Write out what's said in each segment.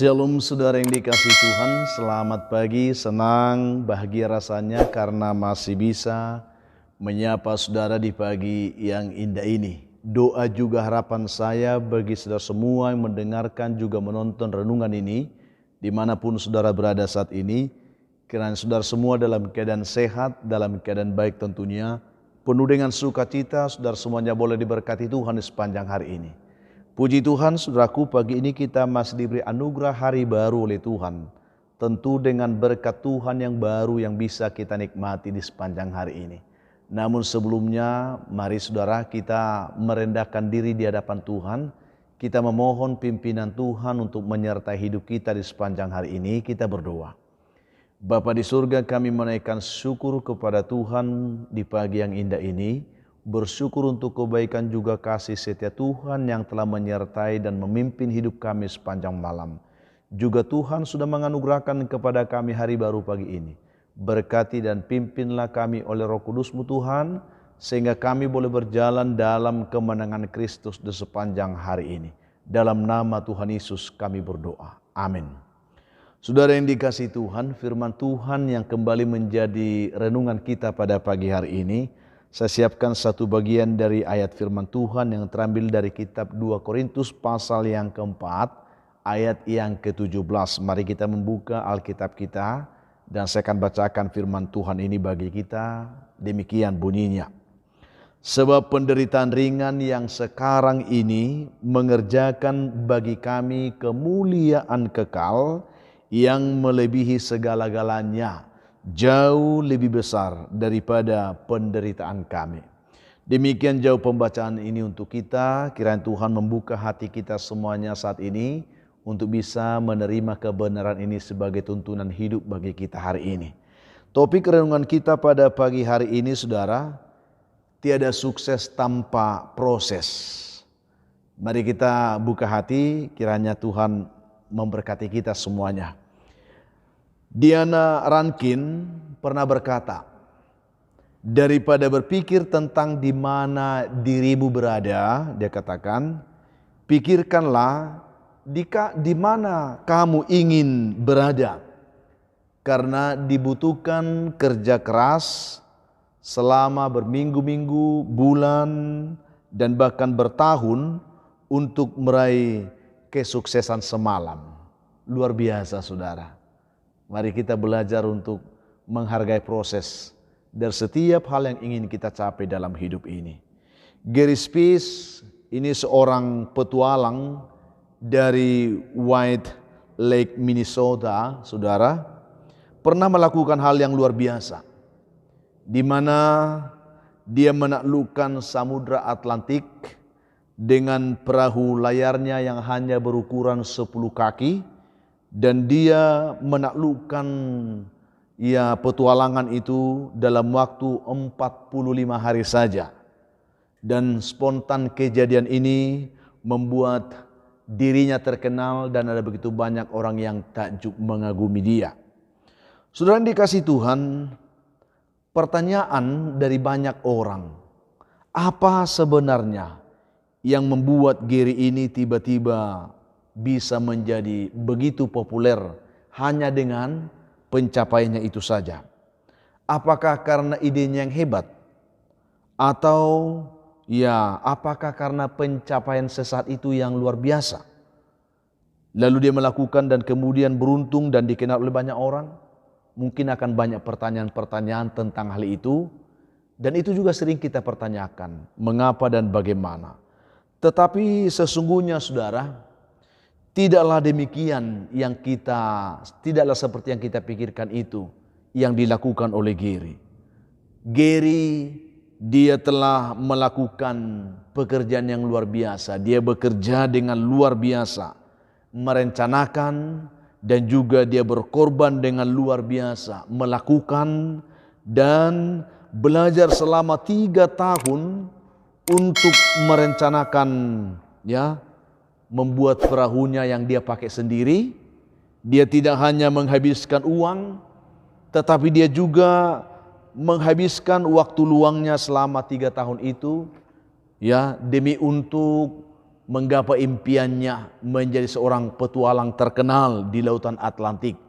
Shalom saudara yang dikasih Tuhan, selamat pagi, senang, bahagia rasanya karena masih bisa menyapa saudara di pagi yang indah ini. Doa juga harapan saya bagi saudara semua yang mendengarkan juga menonton renungan ini, dimanapun saudara berada saat ini, kiranya saudara semua dalam keadaan sehat, dalam keadaan baik tentunya, penuh dengan sukacita, saudara semuanya boleh diberkati Tuhan di sepanjang hari ini. Puji Tuhan, saudaraku, pagi ini kita masih diberi anugerah hari baru oleh Tuhan. Tentu dengan berkat Tuhan yang baru yang bisa kita nikmati di sepanjang hari ini. Namun sebelumnya, mari saudara kita merendahkan diri di hadapan Tuhan. Kita memohon pimpinan Tuhan untuk menyertai hidup kita di sepanjang hari ini. Kita berdoa. Bapa di surga, kami menaikkan syukur kepada Tuhan di pagi yang indah ini. Bersyukur untuk kebaikan juga kasih setia Tuhan yang telah menyertai dan memimpin hidup kami sepanjang malam. Juga Tuhan sudah menganugerahkan kepada kami hari baru pagi ini. Berkati dan pimpinlah kami oleh Roh Kudus-Mu Tuhan, sehingga kami boleh berjalan dalam kemenangan Kristus di sepanjang hari ini. Dalam nama Tuhan Yesus kami berdoa. Amin. Saudara yang dikasihi Tuhan, firman Tuhan yang kembali menjadi renungan kita pada pagi hari ini, saya siapkan satu bagian dari ayat firman Tuhan yang terambil dari kitab 2 Korintus pasal yang keempat, ayat yang ke-17. Mari kita membuka Alkitab kita dan saya akan bacakan firman Tuhan ini bagi kita. Demikian bunyinya. Sebab penderitaan ringan yang sekarang ini mengerjakan bagi kami kemuliaan kekal yang melebihi segala-galanya, jauh lebih besar daripada penderitaan kami. Demikian jauh pembacaan ini untuk kita. Kiranya Tuhan membuka hati kita semuanya saat ini untuk bisa menerima kebenaran ini sebagai tuntunan hidup bagi kita hari ini. Topik renungan kita pada pagi hari ini, saudara, tiada sukses tanpa proses. Mari kita buka hati, kiranya Tuhan memberkati kita semuanya. Diana Rankin pernah berkata, daripada berpikir tentang di mana dirimu berada, dia katakan, pikirkanlah di mana kamu ingin berada. Karena dibutuhkan kerja keras selama berminggu-minggu, bulan, dan bahkan bertahun untuk meraih kesuksesan semalam. Luar biasa, saudara. Mari kita belajar untuk menghargai proses dari setiap hal yang ingin kita capai dalam hidup ini. Gary Spears ini seorang petualang dari White Lake, Minnesota, saudara, pernah melakukan hal yang luar biasa, di mana dia menaklukkan Samudra Atlantik dengan perahu layarnya yang hanya berukuran 10 kaki, dan dia menaklukkan petualangan itu dalam waktu 45 hari saja. Dan spontan kejadian ini membuat dirinya terkenal dan ada begitu banyak orang yang takjub mengagumi dia. Saudara yang dikasihi Tuhan, pertanyaan dari banyak orang, apa sebenarnya yang membuat Gary ini tiba-tiba bisa menjadi begitu populer hanya dengan pencapaiannya itu saja? Apakah karena idenya yang hebat? Atau apakah karena pencapaian sesaat itu yang luar biasa? Lalu dia melakukan dan kemudian beruntung dan dikenal oleh banyak orang? Mungkin akan banyak pertanyaan-pertanyaan tentang hal itu. Dan itu juga sering kita pertanyakan, mengapa dan bagaimana. Tetapi sesungguhnya, saudara, tidaklah demikian tidaklah seperti yang kita pikirkan itu yang dilakukan oleh Gary. Gary, dia telah melakukan pekerjaan yang luar biasa. Dia bekerja dengan luar biasa, merencanakan dan juga dia berkorban dengan luar biasa, melakukan dan belajar selama 3 tahun untuk merencanakan membuat perahunya yang dia pakai sendiri. Dia tidak hanya menghabiskan uang, tetapi dia juga menghabiskan waktu luangnya selama 3 tahun itu demi untuk menggapai impiannya menjadi seorang petualang terkenal di lautan Atlantik.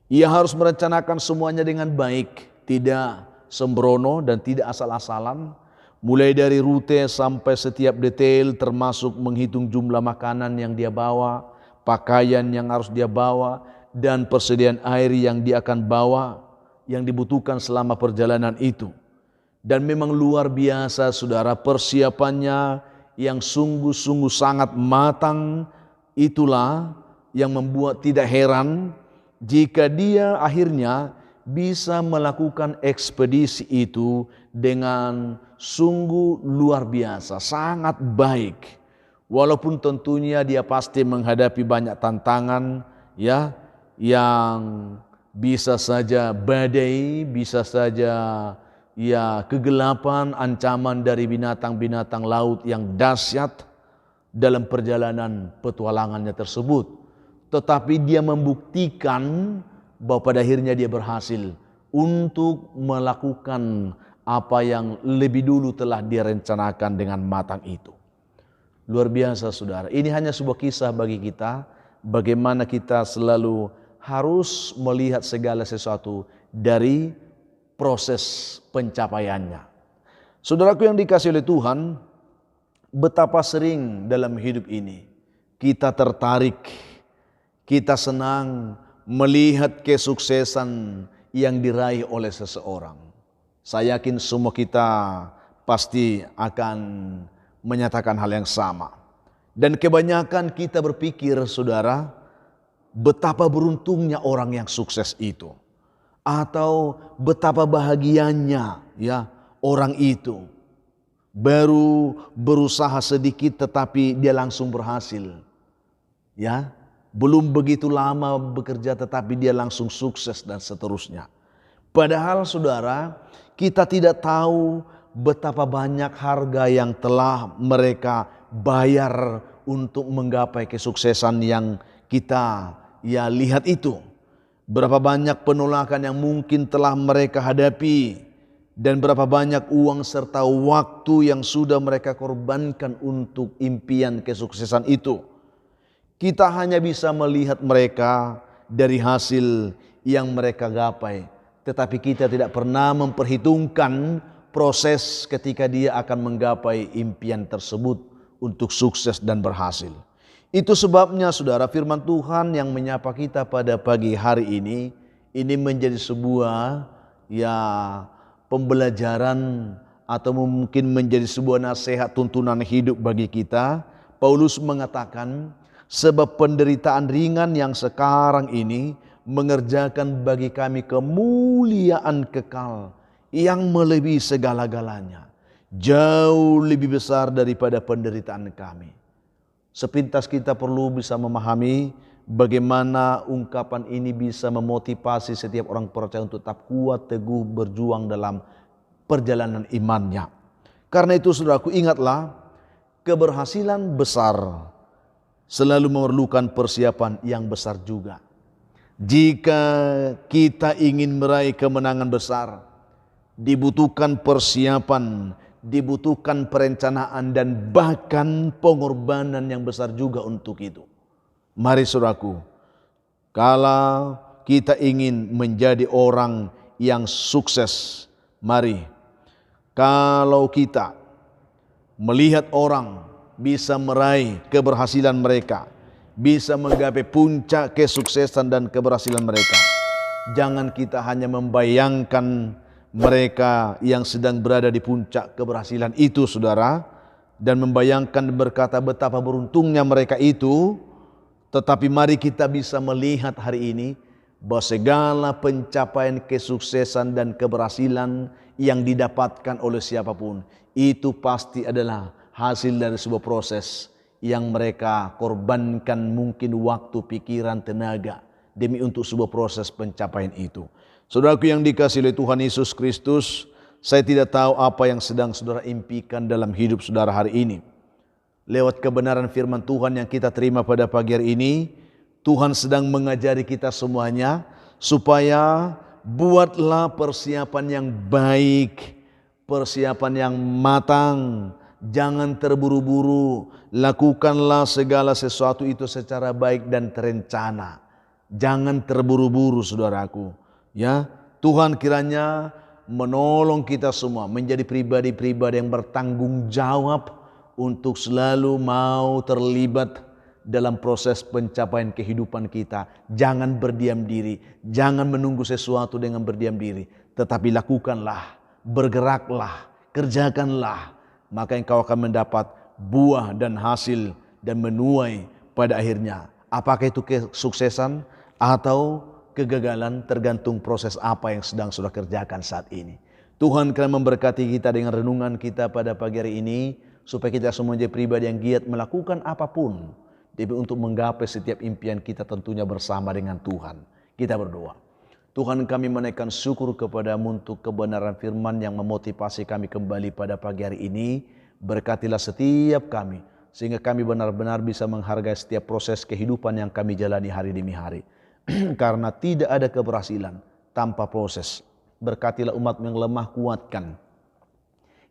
Ia harus merencanakan semuanya dengan baik, tidak sembrono dan tidak asal-asalan, mulai dari rute sampai setiap detail, termasuk menghitung jumlah makanan yang dia bawa, pakaian yang harus dia bawa, dan persediaan air yang dia akan bawa, yang dibutuhkan selama perjalanan itu. Dan memang luar biasa saudara, persiapannya yang sungguh-sungguh sangat matang. Itulah yang membuat tidak heran jika dia akhirnya bisa melakukan ekspedisi itu dengan sungguh luar biasa, sangat baik. Walaupun tentunya dia pasti menghadapi banyak tantangan, ya, yang bisa saja badai, bisa saja ya kegelapan, ancaman dari binatang-binatang laut yang dahsyat dalam perjalanan petualangannya tersebut. Tetapi dia membuktikan bahwa pada akhirnya dia berhasil untuk melakukan apa yang lebih dulu telah dia rencanakan dengan matang itu. Luar biasa saudara, ini hanya sebuah kisah bagi kita, bagaimana kita selalu harus melihat segala sesuatu dari proses pencapaiannya. Saudaraku yang dikasihi oleh Tuhan, betapa sering dalam hidup ini kita tertarik, kita senang melihat kesuksesan yang diraih oleh seseorang. Saya yakin semua kita pasti akan menyatakan hal yang sama. Dan kebanyakan kita berpikir saudara, betapa beruntungnya orang yang sukses itu. Atau betapa bahagianya ya orang itu. Baru berusaha sedikit tetapi dia langsung berhasil. Ya, belum begitu lama bekerja tetapi dia langsung sukses dan seterusnya. Padahal saudara, kita tidak tahu betapa banyak harga yang telah mereka bayar untuk menggapai kesuksesan yang kita ya lihat itu. Berapa banyak penolakan yang mungkin telah mereka hadapi, dan berapa banyak uang serta waktu yang sudah mereka korbankan untuk impian kesuksesan itu. Kita hanya bisa melihat mereka dari hasil yang mereka gapai, tetapi kita tidak pernah memperhitungkan proses ketika dia akan menggapai impian tersebut untuk sukses dan berhasil. Itu sebabnya saudara, firman Tuhan yang menyapa kita pada pagi hari ini menjadi sebuah ya pembelajaran atau mungkin menjadi sebuah nasihat tuntunan hidup bagi kita. Paulus mengatakan, sebab penderitaan ringan yang sekarang ini mengerjakan bagi kami kemuliaan kekal yang melebihi segala-galanya, jauh lebih besar daripada penderitaan kami. Sepintas kita perlu bisa memahami bagaimana ungkapan ini bisa memotivasi setiap orang percaya untuk tetap kuat, teguh, berjuang dalam perjalanan imannya. Karena itu saudaraku, ingatlah, keberhasilan besar selalu memerlukan persiapan yang besar juga. Jika kita ingin meraih kemenangan besar, dibutuhkan persiapan, dibutuhkan perencanaan, dan bahkan pengorbanan yang besar juga untuk itu. Mari saudaraku, kalau kita ingin menjadi orang yang sukses, mari, kalau kita melihat orang bisa meraih keberhasilan mereka, bisa menggapai puncak kesuksesan dan keberhasilan mereka, jangan kita hanya membayangkan mereka yang sedang berada di puncak keberhasilan itu saudara, dan membayangkan berkata betapa beruntungnya mereka itu. Tetapi mari kita bisa melihat hari ini bahwa segala pencapaian kesuksesan dan keberhasilan yang didapatkan oleh siapapun itu pasti adalah hasil dari sebuah proses yang mereka korbankan, mungkin waktu, pikiran, tenaga demi untuk sebuah proses pencapaian itu. Saudaraku yang dikasihi oleh Tuhan Yesus Kristus, saya tidak tahu apa yang sedang saudara impikan dalam hidup saudara hari ini. Lewat kebenaran firman Tuhan yang kita terima pada pagi hari ini, Tuhan sedang mengajari kita semuanya supaya buatlah persiapan yang baik, persiapan yang matang Jangan terburu-buru, lakukanlah segala sesuatu itu secara baik dan terencana. Jangan terburu-buru saudaraku. Ya, Tuhan kiranya menolong kita semua menjadi pribadi-pribadi yang bertanggung jawab untuk selalu mau terlibat dalam proses pencapaian kehidupan kita. Jangan berdiam diri, jangan menunggu sesuatu dengan berdiam diri, tetapi lakukanlah, bergeraklah, kerjakanlah. Maka engkau akan mendapat buah dan hasil dan menuai pada akhirnya. Apakah itu kesuksesan atau kegagalan, tergantung proses apa yang sedang sudah kerjakan saat ini. Tuhan akan memberkati kita dengan renungan kita pada pagi hari ini, supaya kita semua menjadi pribadi yang giat melakukan apapun demi untuk menggapai setiap impian kita, tentunya bersama dengan Tuhan. Kita berdoa. Tuhan, kami menaikkan syukur kepadamu untuk kebenaran firman yang memotivasi kami kembali pada pagi hari ini. Berkatilah setiap kami, sehingga kami benar-benar bisa menghargai setiap proses kehidupan yang kami jalani hari demi hari. Karena tidak ada keberhasilan tanpa proses. Berkatilah umat yang lemah, kuatkan.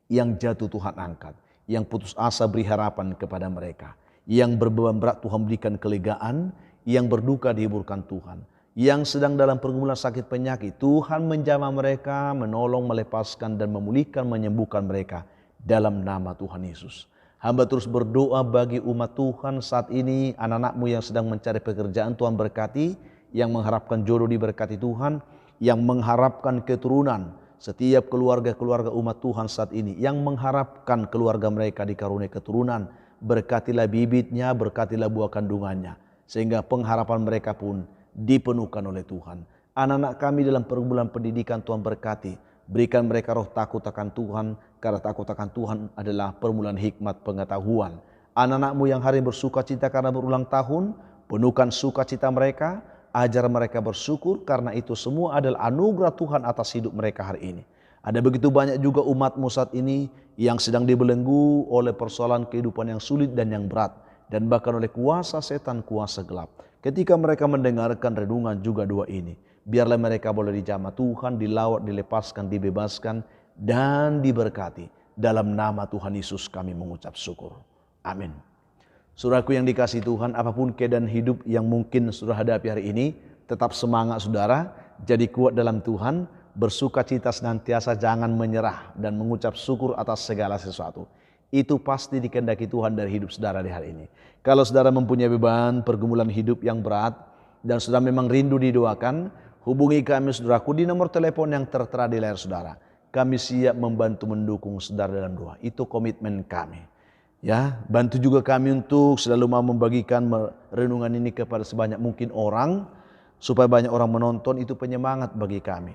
Yang jatuh Tuhan angkat. Yang putus asa beri harapan kepada mereka. Yang berbeban berat Tuhan berikan kelegaan. Yang berduka dihiburkan Tuhan. Yang sedang dalam pergumulan sakit penyakit, Tuhan menjamah mereka, menolong, melepaskan dan memulihkan, menyembuhkan mereka dalam nama Tuhan Yesus. Hamba terus berdoa bagi umat Tuhan saat ini, anak-anakmu yang sedang mencari pekerjaan, Tuhan berkati, yang mengharapkan jodoh diberkati Tuhan, yang mengharapkan keturunan, setiap keluarga-keluarga umat Tuhan saat ini, yang mengharapkan keluarga mereka dikaruniai keturunan, berkatilah bibitnya, berkatilah buah kandungannya, sehingga pengharapan mereka pun dipenuhkan oleh Tuhan. Anak-anak kami dalam pergumulan pendidikan, Tuhan berkati. Berikan mereka roh takut akan Tuhan, karena takut akan Tuhan adalah permulaan hikmat pengetahuan. Anak-anakmu yang hari ini bersuka cita karena berulang tahun, penuhkan sukacita mereka, ajar mereka bersyukur, karena itu semua adalah anugerah Tuhan atas hidup mereka hari ini. Ada begitu banyak juga umatmu saat ini yang sedang dibelenggu oleh persoalan kehidupan yang sulit dan yang berat, dan bahkan oleh kuasa setan, kuasa gelap. Ketika mereka mendengarkan renungan juga doa ini, biarlah mereka boleh dijamah Tuhan, dilawat, dilepaskan, dibebaskan, dan diberkati. Dalam nama Tuhan Yesus kami mengucap syukur. Amin. Saudaraku yang dikasihi Tuhan, apapun keadaan hidup yang mungkin saudara hadapi hari ini, tetap semangat saudara, jadi kuat dalam Tuhan, bersuka cita senantiasa, jangan menyerah, dan mengucap syukur atas segala sesuatu. Itu pasti dikehendaki Tuhan dari hidup saudara di hari ini. Kalau saudara mempunyai beban pergumulan hidup yang berat dan saudara memang rindu didoakan, hubungi kami saudaraku di nomor telepon yang tertera di layar saudara. Kami siap membantu mendukung saudara dalam doa. Itu komitmen kami. Ya, bantu juga kami untuk selalu mau membagikan renungan ini kepada sebanyak mungkin orang, supaya banyak orang menonton. Itu penyemangat bagi kami.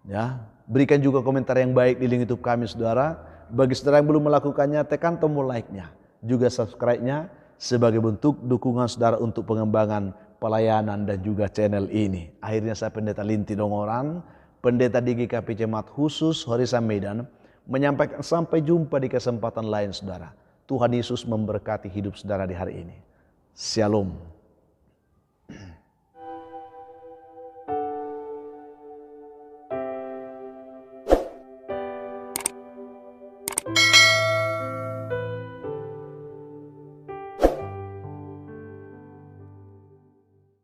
Ya, berikan juga komentar yang baik di link YouTube kami saudara. Bagi saudara yang belum melakukannya, tekan tombol like-nya, juga subscribe-nya sebagai bentuk dukungan saudara untuk pengembangan pelayanan dan juga channel ini. Akhirnya saya Pendeta Linti Dongoran, Pendeta di GKP Jemaat Khusus Horizon Medan, menyampaikan sampai jumpa di kesempatan lain saudara. Tuhan Yesus memberkati hidup saudara di hari ini. Shalom.